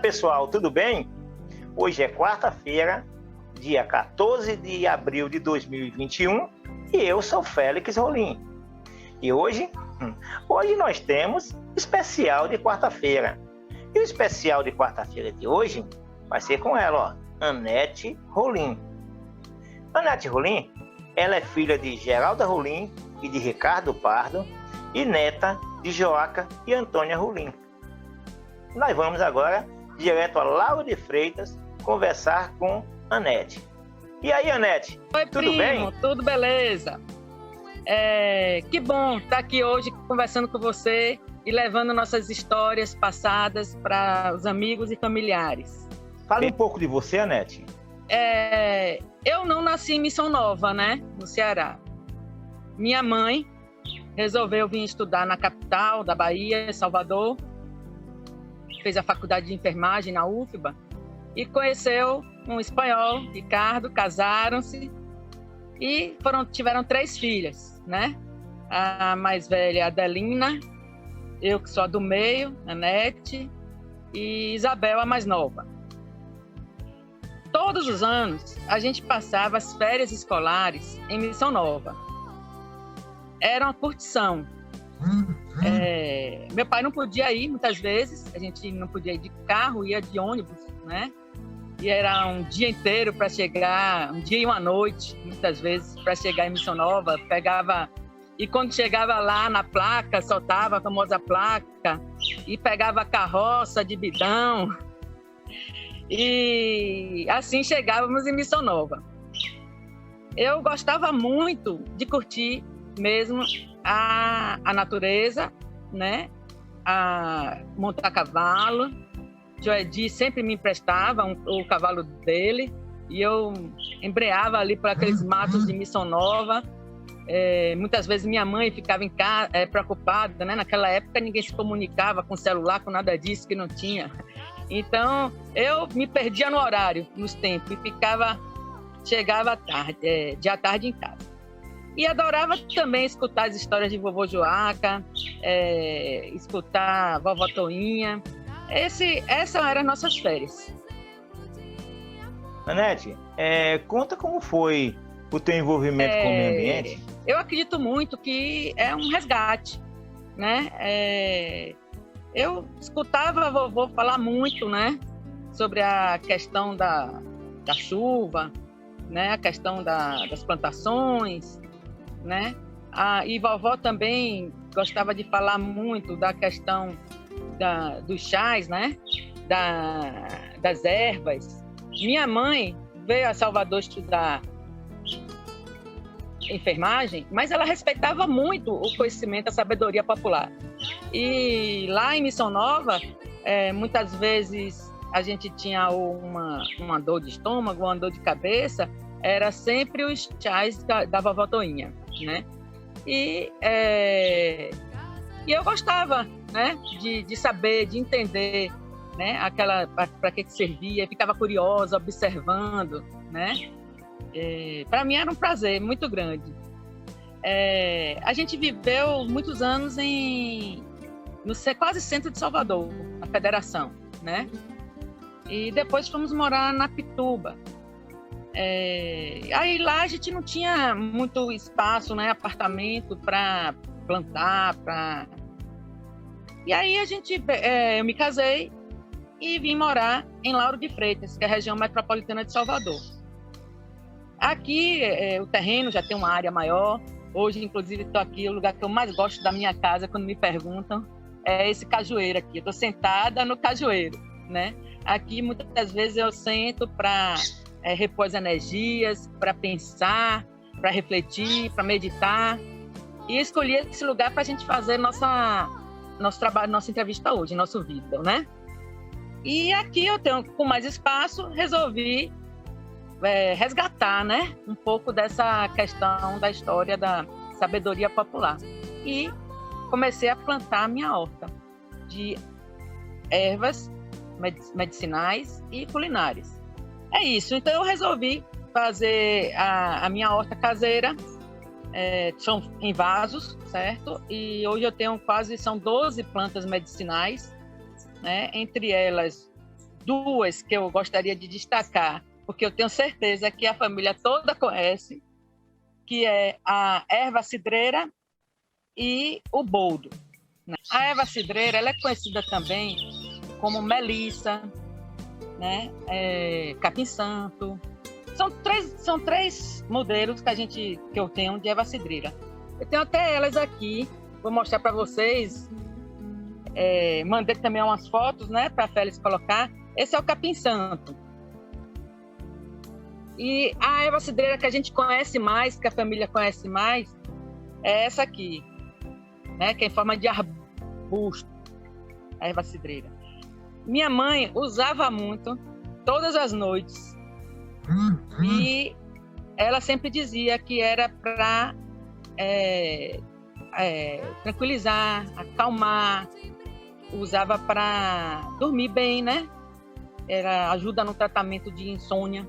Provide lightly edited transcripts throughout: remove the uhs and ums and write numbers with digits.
pessoal, tudo bem? Hoje é quarta-feira, dia 14 de abril de 2021 e eu sou Félix Rolim. E hoje nós temos especial de quarta-feira. E o especial de quarta-feira de hoje vai ser com ela, Anete Rolim. Anete Rolim, ela é filha de Geralda Rolim e de Ricardo Pardo e neta de Joaca e Antônia Rolim. Nós vamos agora direto a Lauro de Freitas conversar com Anete. E aí, Anete? Oi, tudo primo, bem? Tudo beleza. Que bom estar aqui hoje conversando com você e levando nossas histórias passadas para os amigos e familiares. Fale um pouco de você, Anete. Eu não nasci em Missão Nova, né, no Ceará. Minha mãe resolveu vir estudar na capital da Bahia, Salvador. Fez a faculdade de enfermagem na UFBA e conheceu um espanhol, Ricardo, casaram-se e tiveram 3 filhas, né? A mais velha, Adelina, eu que sou a do meio, Anete, e Isabel, a mais nova. Todos os anos, a gente passava as férias escolares em Missão Nova. Era uma curtição. Meu pai não podia ir muitas vezes, a gente não podia ir de carro, ia de ônibus, né? E era um dia inteiro para chegar, um dia e uma noite, muitas vezes, para chegar em Missão Nova. E quando chegava lá na placa, soltava a famosa placa e pegava a carroça de bidão. E assim chegávamos em Missão Nova. Eu gostava muito de curtir mesmo a natureza, né? A montar cavalo. Joedi sempre me emprestava o cavalo dele e eu embreava ali por aqueles matos de Missão Nova. Muitas vezes minha mãe ficava em casa preocupada, né? Naquela época ninguém se comunicava com celular, com nada disso, que não tinha. Então eu me perdia no horário, nos tempos, e chegava tarde, à tarde em casa. E adorava também escutar as histórias de vovô Joaca, escutar a vovó Toinha. Essas eram as nossas férias. Anete, conta como foi o teu envolvimento com o meio ambiente. Eu acredito muito que é um resgate, né? Eu escutava a vovô falar muito, né? Sobre a questão da chuva, né? A questão das plantações, né? E vovó também gostava de falar muito da questão dos chás, né? Das ervas. Minha mãe veio a Salvador estudar enfermagem, mas ela respeitava muito o conhecimento, a sabedoria popular. E lá em Missão Nova, muitas vezes a gente tinha uma dor de estômago, uma dor de cabeça, era sempre os chás da vovó Toinha, né? E eu gostava, né, de saber, de entender, né, para que servia, ficava curiosa, observando, né? Para mim era um prazer muito grande. A gente viveu muitos anos no quase centro de Salvador, na Federação, né? E depois fomos morar na Pituba. Aí lá a gente não tinha muito espaço, né, apartamento para plantar, E aí eu me casei e vim morar em Lauro de Freitas, que é a região metropolitana de Salvador. Aqui o terreno já tem uma área maior. Hoje, inclusive, estou aqui, o lugar que eu mais gosto da minha casa, quando me perguntam, é esse cajueiro aqui. Eu estou sentada no cajueiro, né? Aqui, muitas vezes, eu sento para repor as energias, para pensar, para refletir, para meditar. E escolhi esse lugar para a gente fazer nosso trabalho, nossa entrevista hoje, nosso vídeo, né? E aqui eu tenho, com mais espaço, resolvi resgatar, né, um pouco dessa questão da história da sabedoria popular. E comecei a plantar a minha horta de ervas medicinais e culinárias. É isso, então eu resolvi fazer a minha horta caseira, são em vasos, certo? E hoje eu tenho são 12 plantas medicinais, né? Entre elas duas que eu gostaria de destacar, porque eu tenho certeza que a família toda conhece, que é a erva cidreira e o boldo. A erva cidreira ela é conhecida também como melissa, né? Capim-santo. São três modelos que eu tenho de erva cidreira. Eu tenho até elas aqui, vou mostrar para vocês. Mandei também umas fotos, né, para a Félix colocar. Esse é o capim-santo. E a erva cidreira que a gente conhece mais, que a família conhece mais, é essa aqui, né, que é em forma de arbusto, a erva cidreira. Minha mãe usava muito, todas as noites, e ela sempre dizia que era para tranquilizar, acalmar, usava para dormir bem, né? Ajuda no tratamento de insônia.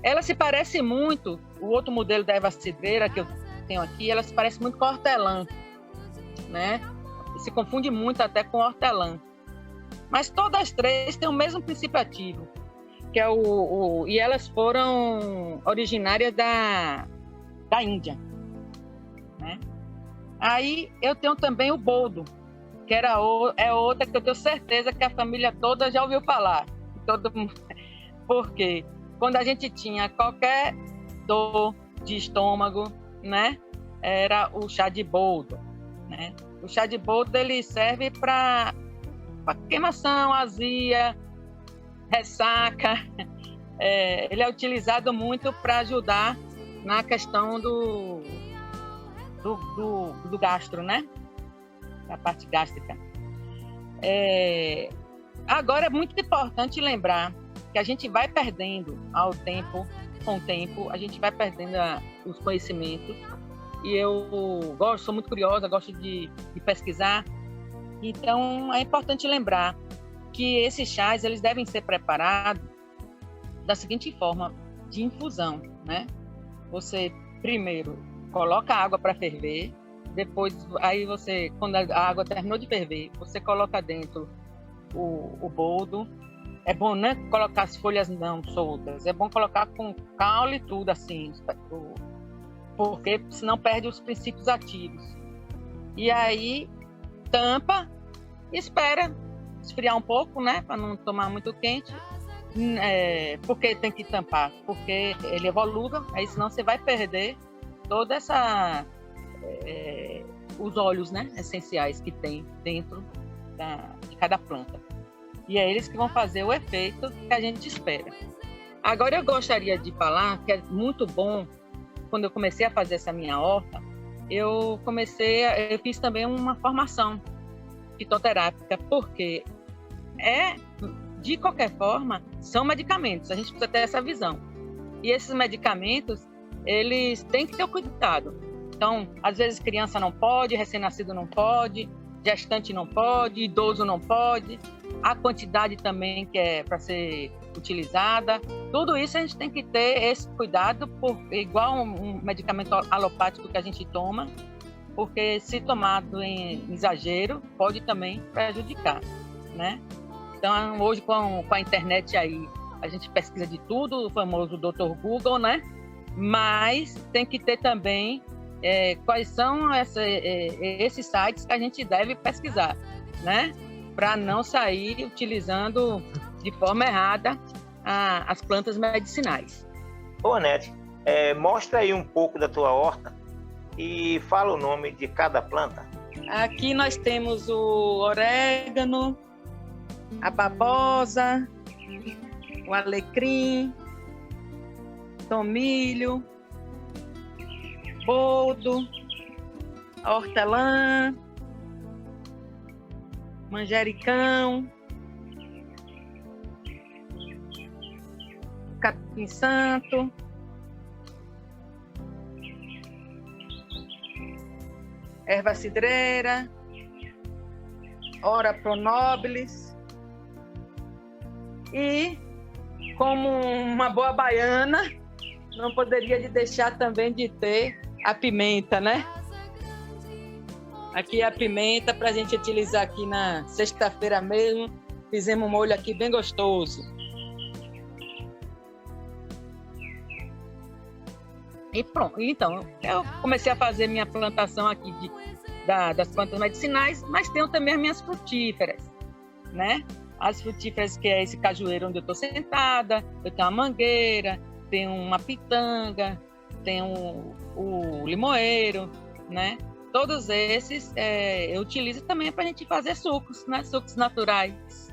Ela se parece muito, o outro modelo da erva cidreira que eu tenho aqui, ela se parece muito com a hortelã, né? Se confunde muito até com hortelã. Mas todas as três têm o mesmo princípio ativo, que é e elas foram originárias da Índia, né? Aí eu tenho também o boldo, que é outra que eu tenho certeza que a família toda já ouviu falar. Todo mundo. Porque quando a gente tinha qualquer dor de estômago, né, era o chá de boldo, né? O chá de boldo ele serve para queimação, azia, ressaca. Ele é utilizado muito para ajudar na questão do gastro, né? Da parte gástrica. Agora é muito importante lembrar que a gente vai perdendo com o tempo, a gente vai perdendo os conhecimentos. E eu sou muito curiosa, gosto de pesquisar. Então, é importante lembrar que esses chás eles devem ser preparados da seguinte forma, de infusão, né? Você, primeiro, coloca a água para ferver, depois, aí você, quando a água terminou de ferver, você coloca dentro o boldo. É bom não colocar as folhas não soltas, é bom colocar com caule e tudo, assim, porque senão perde os princípios ativos. E aí, tampa e espera esfriar um pouco, né, para não tomar muito quente. Porque tem que tampar? Porque ele é volúvel, aí senão você vai perder toda essa os óleos, né, essenciais que tem dentro de cada planta. E é eles que vão fazer o efeito que a gente espera. Agora eu gostaria de falar que é muito bom, quando eu comecei a fazer essa minha horta, eu fiz também uma formação fitoterápica, porque de qualquer forma, são medicamentos, a gente precisa ter essa visão. E esses medicamentos, eles têm que ter o cuidado. Então, às vezes criança não pode, recém-nascido não pode, gestante não pode, idoso não pode, a quantidade também que é para ser utilizada. Tudo isso a gente tem que ter esse cuidado, igual um medicamento alopático que a gente toma, porque se tomado em exagero, pode também prejudicar, né? Então, hoje com a internet aí, a gente pesquisa de tudo, o famoso Dr. Google, né? Mas tem que ter também quais são esses sites que a gente deve pesquisar, né? Para não sair utilizando de forma errada as plantas medicinais. Ô, Nete, mostra aí um pouco da tua horta e fala o nome de cada planta. Aqui nós temos o orégano, a babosa, o alecrim, tomilho, boldo, a hortelã, manjericão, capim-santo, erva cidreira, ora pro nobilis. E, como uma boa baiana, não poderia deixar também de ter a pimenta, né? Aqui é a pimenta para a gente utilizar aqui na sexta-feira mesmo. Fizemos um molho aqui bem gostoso. E pronto. Então, eu comecei a fazer minha plantação aqui das plantas medicinais, mas tenho também as minhas frutíferas, né? As frutíferas que é esse cajueiro onde eu estou sentada, eu tenho uma mangueira, tenho uma pitanga, tenho o limoeiro, né? Todos esses eu utilizo também para a gente fazer sucos, né? Sucos naturais.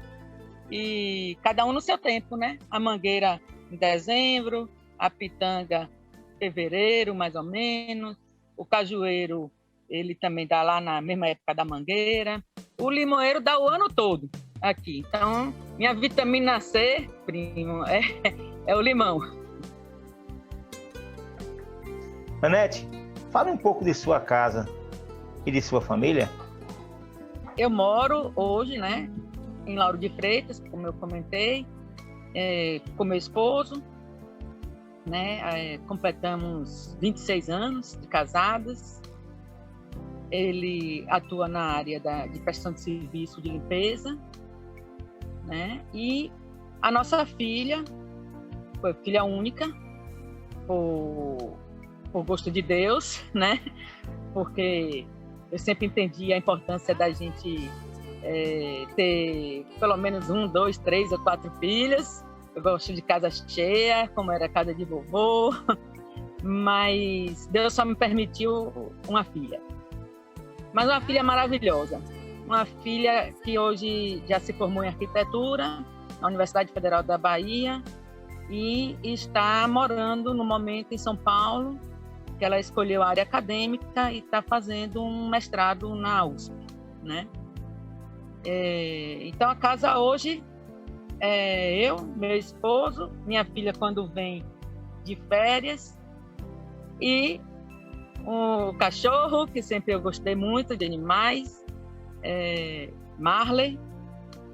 E cada um no seu tempo, né? A mangueira em dezembro, a pitanga em fevereiro, mais ou menos. O cajueiro, ele também dá lá na mesma época da mangueira. O limoeiro dá o ano todo aqui. Então, minha vitamina C, primo, é o limão. Anete, fala um pouco de sua casa e de sua família. Eu moro hoje, né, em Lauro de Freitas, como eu comentei, com meu esposo, né, completamos 26 anos de casados. Ele atua na área de prestação de serviço de limpeza, né, e a nossa filha foi filha única, por gosto de Deus, né, porque eu sempre entendi a importância da gente ter pelo menos 1, 2, 3 ou 4 filhos. Eu gosto de casa cheia, como era a casa de vovô, mas Deus só me permitiu uma filha. Mas uma filha maravilhosa, uma filha que hoje já se formou em arquitetura na Universidade Federal da Bahia e está morando no momento em São Paulo, que ela escolheu a área acadêmica e está fazendo um mestrado na USP, né? Então a casa hoje eu, meu esposo, minha filha quando vem de férias e o cachorro, que sempre eu gostei muito de animais, Marley,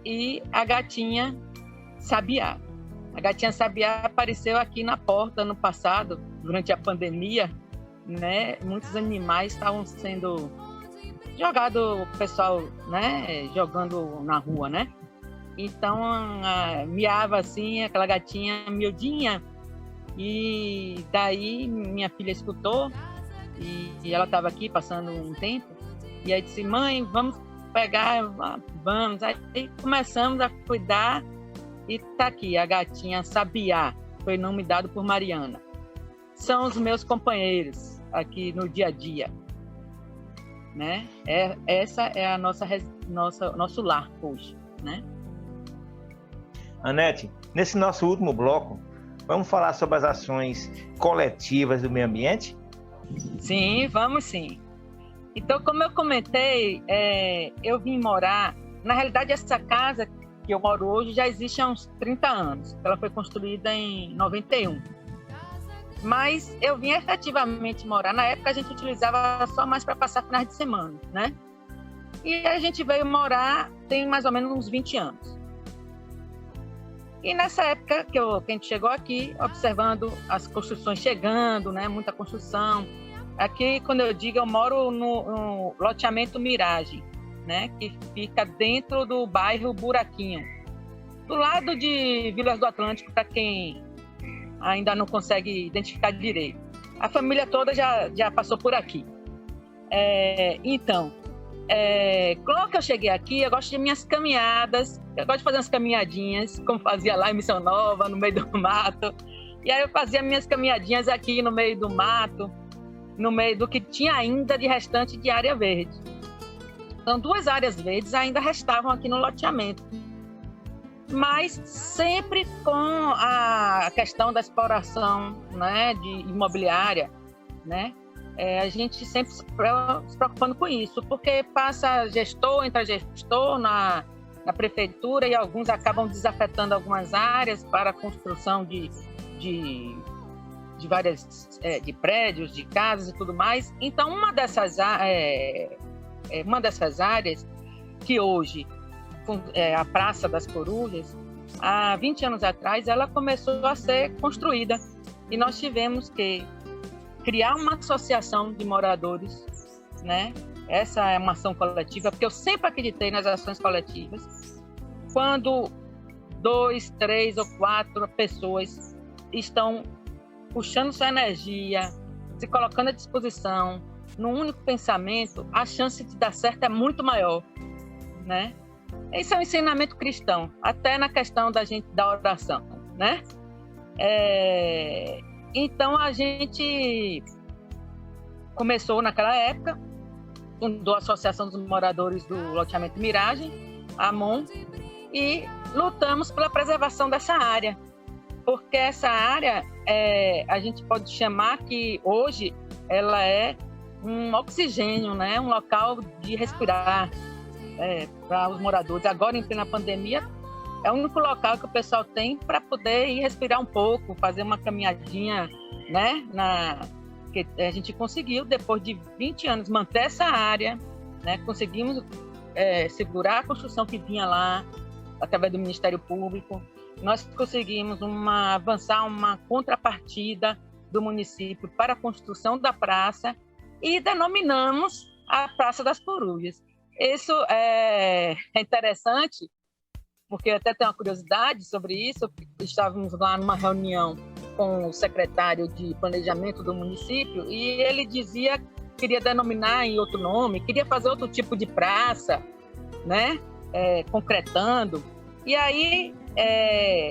e a gatinha Sabiá. A gatinha Sabiá apareceu aqui na porta ano passado, durante a pandemia, né? Muitos animais estavam sendo jogados, o pessoal, né, jogando na rua, né? Então, miava assim, aquela gatinha miudinha, e daí minha filha escutou, e ela estava aqui passando um tempo, e aí disse, mãe, vamos pegar, vamos. Aí começamos a cuidar, e tá aqui, a gatinha Sabiá, foi nome dado por Mariana. São os meus companheiros aqui no dia a dia, né? Essa é a nosso lar hoje, né? Anete, nesse nosso último bloco, vamos falar sobre as ações coletivas do meio ambiente? Sim, vamos sim. Então, como eu comentei, eu vim morar... Na realidade, essa casa que eu moro hoje já existe há uns 30 anos. Ela foi construída em 91. Mas eu vim efetivamente morar. Na época, a gente utilizava só mais para passar finais de semana, né? E a gente veio morar tem mais ou menos uns 20 anos. E nessa época que a gente chegou aqui, observando as construções chegando, né? Muita construção. Aqui, quando eu digo, eu moro no loteamento Mirage, né? Que fica dentro do bairro Buraquinho, do lado de Vilas do Atlântico, para quem ainda não consegue identificar direito. A família toda já passou por aqui. Então, quando eu cheguei aqui, eu gosto de minhas caminhadas, eu gosto de fazer umas caminhadinhas, como fazia lá em Missão Nova, no meio do mato. E aí eu fazia minhas caminhadinhas aqui no meio do mato, no meio do que tinha ainda de restante de área verde. Então, 2 áreas verdes ainda restavam aqui no loteamento. Mas sempre com a questão da exploração, né, de imobiliária, né? A gente sempre se preocupando com isso, porque passa gestor, entra gestor na prefeitura e alguns acabam desafetando algumas áreas para a construção de várias de prédios, de casas e tudo mais. Então, uma dessas áreas que hoje a Praça das Corujas, há 20 anos atrás, ela começou a ser construída e nós tivemos que criar uma associação de moradores, né, essa é uma ação coletiva, porque eu sempre acreditei nas ações coletivas. Quando 2, 3 ou 4 pessoas estão puxando sua energia, se colocando à disposição, num único pensamento, a chance de dar certo é muito maior, né? Esse é um ensinamento cristão, até na questão da oração, né? Então, a gente começou naquela época, fundou a Associação dos Moradores do Loteamento Miragem, AMON, e lutamos pela preservação dessa área, porque essa área, a gente pode chamar que hoje ela é um oxigênio, né? Um local de respirar para os moradores. Agora, em plena pandemia, é o único local que o pessoal tem para poder ir respirar um pouco, fazer uma caminhadinha, né? Que a gente conseguiu, depois de 20 anos, manter essa área, né? Conseguimos segurar a construção que vinha lá, através do Ministério Público. Nós conseguimos avançar uma contrapartida do município para a construção da praça e denominamos a Praça das Corujas. Isso é interessante, porque eu até tenho uma curiosidade sobre isso. Estávamos lá numa reunião com o secretário de planejamento do município e ele dizia que queria denominar em outro nome, queria fazer outro tipo de praça, né? Concretando. E aí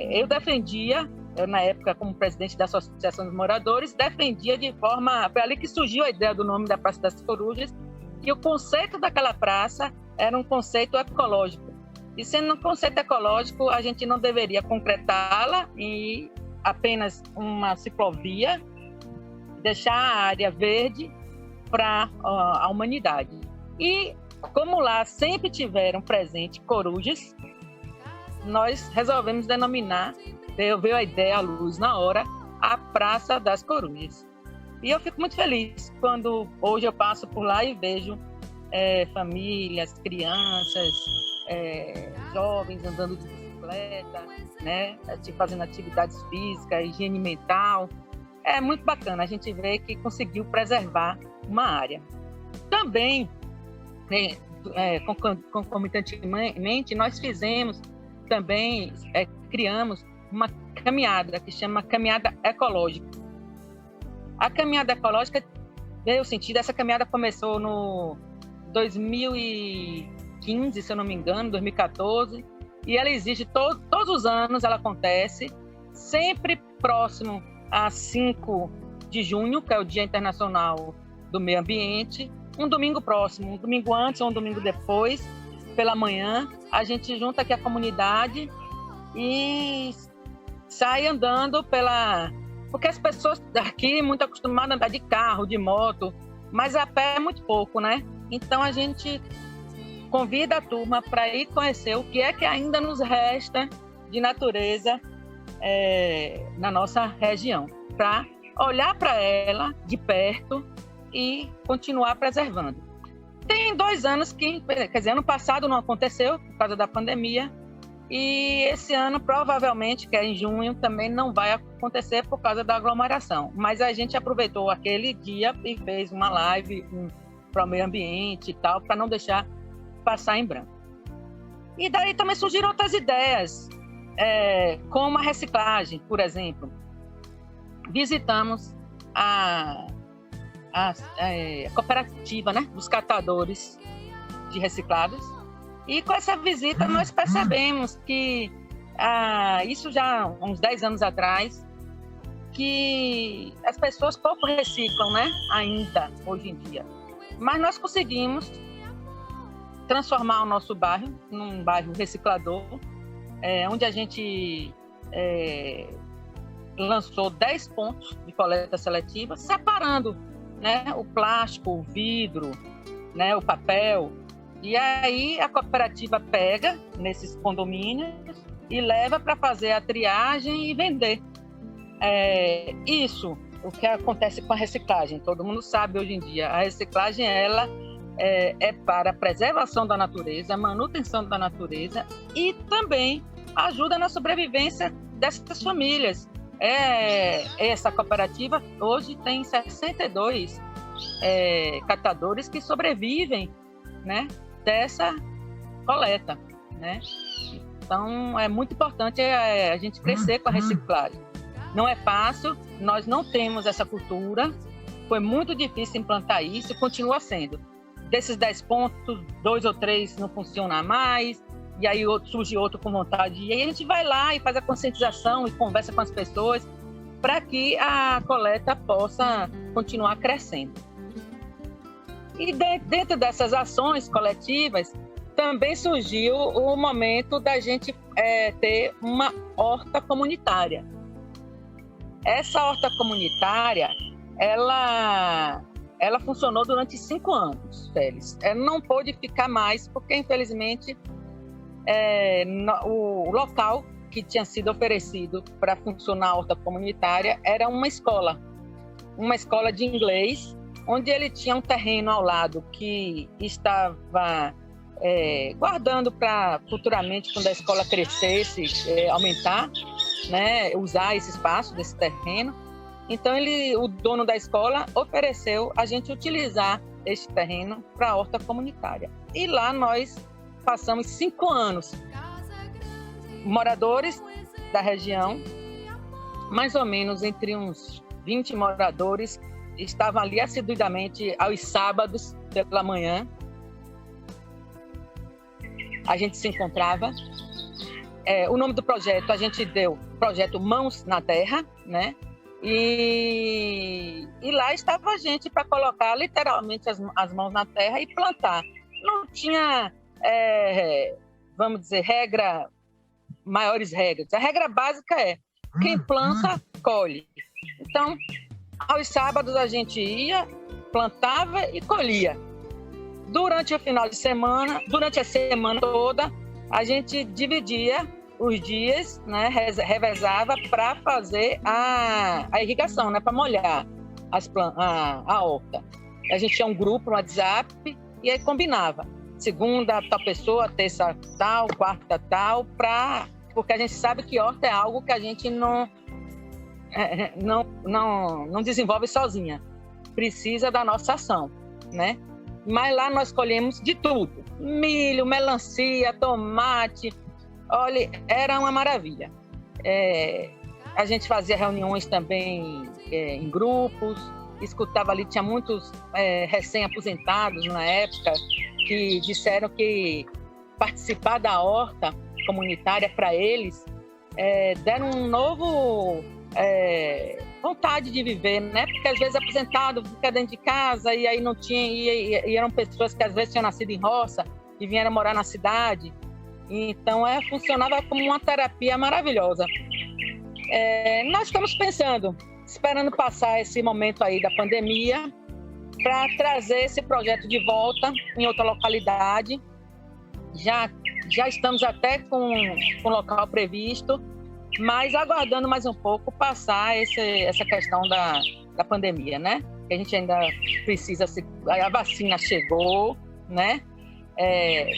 eu defendia, na época como presidente da Associação dos Moradores, defendia de forma... Foi ali que surgiu a ideia do nome da Praça das Corujas, que o conceito daquela praça era um conceito ecológico. E sendo um conceito ecológico, a gente não deveria concretá-la em apenas uma ciclovia, deixar a área verde para a humanidade. E como lá sempre tiveram presente corujas, nós resolvemos denominar, veio a ideia à luz na hora, a Praça das Corujas. E eu fico muito feliz quando hoje eu passo por lá e vejo famílias, crianças, jovens andando de bicicleta, né, fazendo atividades físicas, higiene mental. É muito bacana a gente ver que conseguiu preservar uma área. Também, concomitantemente, nós criamos uma caminhada que chama Caminhada Ecológica. A Caminhada Ecológica veio o sentido, essa caminhada começou no 2015, se eu não me engano, 2014, e ela existe todos os anos, ela acontece, sempre próximo a 5 de junho, que é o Dia Internacional do Meio Ambiente, um domingo próximo, um domingo antes ou um domingo depois, pela manhã, a gente junta aqui a comunidade e sai andando porque as pessoas daqui muito acostumadas a andar de carro, de moto, mas a pé é muito pouco, né? Então a gente convida a turma para ir conhecer o que é que ainda nos resta de natureza na nossa região, para olhar para ela de perto e continuar preservando. Tem 2 anos ano passado não aconteceu por causa da pandemia, e esse ano provavelmente, que é em junho, também não vai acontecer por causa da aglomeração. Mas a gente aproveitou aquele dia e fez uma live para o meio ambiente e tal, para não deixar passar em branco. E daí também surgiram outras ideias, como a reciclagem, por exemplo. Visitamos a cooperativa, né, dos catadores de reciclados, e com essa visita nós percebemos que, isso já há uns 10 anos atrás, que as pessoas pouco reciclam, né, ainda, hoje em dia. Mas nós conseguimos transformar o nosso bairro num bairro reciclador, onde a gente lançou 10 pontos de coleta seletiva, separando, né, o plástico, o vidro, né, o papel. E aí a cooperativa pega nesses condomínios e leva para fazer a triagem e vender. Isso, o que acontece com a reciclagem, todo mundo sabe hoje em dia. A reciclagem, ela é para a preservação da natureza, a manutenção da natureza e também ajuda na sobrevivência dessas famílias. Essa cooperativa hoje tem 62 catadores que sobrevivem, né, dessa coleta, né? Então, é muito importante a gente crescer com a reciclagem. Não é fácil, nós não temos essa cultura, foi muito difícil implantar isso e continua sendo. Desses 10 pontos, 2 ou 3 não funcionam mais, e aí surge outro com vontade. E aí a gente vai lá e faz a conscientização e conversa com as pessoas para que a coleta possa continuar crescendo. E dentro dessas ações coletivas, também surgiu o momento da gente ter uma horta comunitária. Essa horta comunitária, ela funcionou durante 5 anos, Félix. Ela não pôde ficar mais, porque, infelizmente, o local que tinha sido oferecido para funcionar a horta comunitária era uma escola de inglês, onde ele tinha um terreno ao lado que estava guardando para futuramente, quando a escola crescesse, aumentar, né, usar esse espaço desse terreno. Então, o dono da escola ofereceu a gente utilizar esse terreno para a horta comunitária. E lá nós passamos 5 anos. Moradores da região, mais ou menos entre uns 20 moradores, estavam ali assiduamente aos sábados pela manhã. A gente se encontrava. O nome do projeto, a gente deu projeto Mãos na Terra, né? E lá estava a gente para colocar literalmente as mãos na terra e plantar. Não tinha, vamos dizer, maiores regras. A regra básica é: quem planta, colhe. Então, aos sábados a gente ia, plantava e colhia. Durante o final de semana, durante a semana toda, a gente dividia os dias, né, revezava para fazer a irrigação, né, para molhar a horta. A gente tinha um grupo no WhatsApp e aí combinava. Segunda, tal pessoa, terça, tal, quarta, tal, porque a gente sabe que horta é algo que a gente não desenvolve sozinha. Precisa da nossa ação, né? Mas lá nós colhemos de tudo. Milho, melancia, tomate. Olha, era uma maravilha. A gente fazia reuniões também em grupos, escutava ali, tinha muitos recém-aposentados na época que disseram que participar da horta comunitária para eles deram um novo vontade de viver, né? Porque às vezes aposentado fica dentro de casa e aí não tinha, e eram pessoas que às vezes tinham nascido em roça e vieram morar na cidade. Então, funcionava como uma terapia maravilhosa. Nós estamos esperando passar esse momento aí da pandemia para trazer esse projeto de volta em outra localidade. Já estamos até com o local previsto, mas aguardando mais um pouco passar essa questão da pandemia, né? Que a gente ainda precisa... A vacina chegou, né?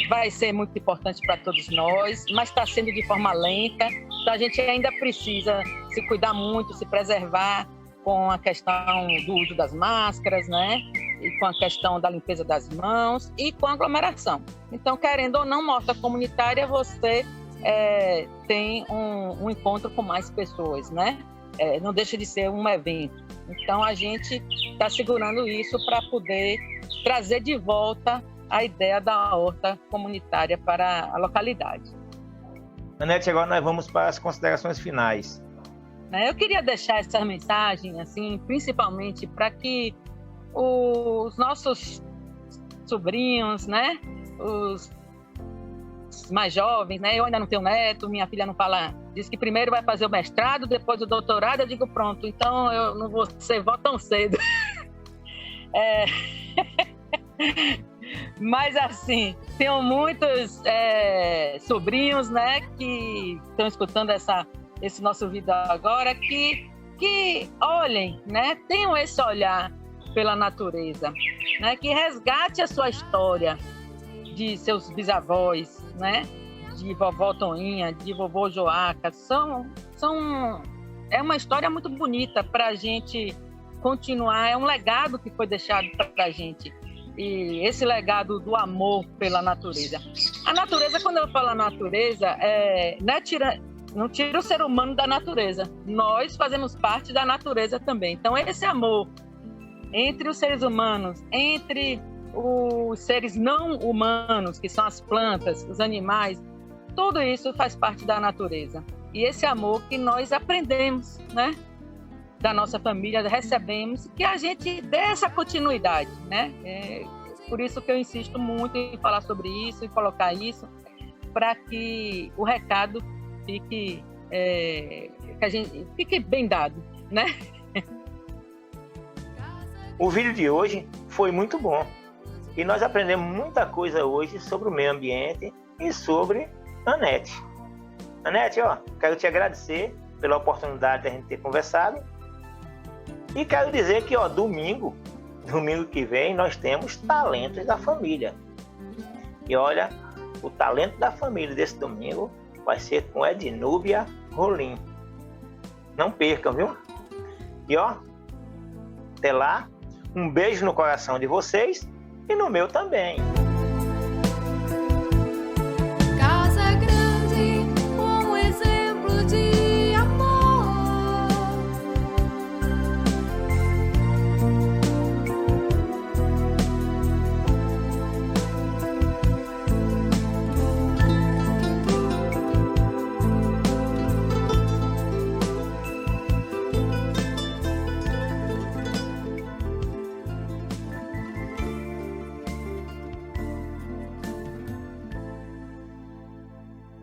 Vai ser muito importante para todos nós, mas está sendo de forma lenta, então a gente ainda precisa se cuidar muito, se preservar com a questão do uso das máscaras, né? E com a questão da limpeza das mãos e com a aglomeração. Então, querendo ou não, uma horta comunitária, você tem um encontro com mais pessoas, né? Não deixa de ser um evento. Então, a gente está segurando isso para poder trazer de volta a ideia da horta comunitária para a localidade. Nanete, agora nós vamos para as considerações finais. Eu queria deixar essa mensagem, assim, principalmente para que os nossos sobrinhos, né, os mais jovens, né, eu ainda não tenho neto, minha filha não fala, diz que primeiro vai fazer o mestrado, depois o doutorado, eu digo pronto, então eu não vou ser vó tão cedo. Mas assim, tenho muitos sobrinhos, né, que estão escutando esse nosso vídeo agora, que olhem, né, tenham esse olhar pela natureza, né, que resgate a sua história de seus bisavós, né, de vovó Toninha, de vovô Joaca. É uma história muito bonita para a gente continuar, é um legado que foi deixado para a gente. E esse legado do amor pela natureza. A natureza, quando eu falo natureza, não tira o ser humano da natureza. Nós fazemos parte da natureza também. Então, esse amor entre os seres humanos, entre os seres não humanos, que são as plantas, os animais, tudo isso faz parte da natureza. E esse amor que nós aprendemos, né? Da nossa família, recebemos, que a gente dê essa continuidade, né? Por isso que eu insisto muito em falar sobre isso, em colocar isso, para que o recado fique, que a gente fique bem dado, né? O vídeo de hoje foi muito bom e nós aprendemos muita coisa hoje sobre o meio ambiente e sobre Anete. Anete, quero te agradecer pela oportunidade de a gente ter conversado e quero dizer que domingo que vem nós temos Talentos da Família. E olha, o talento da família desse domingo vai ser com Ednúbia Rolim. Não percam, viu? E até lá, um beijo no coração de vocês e no meu também.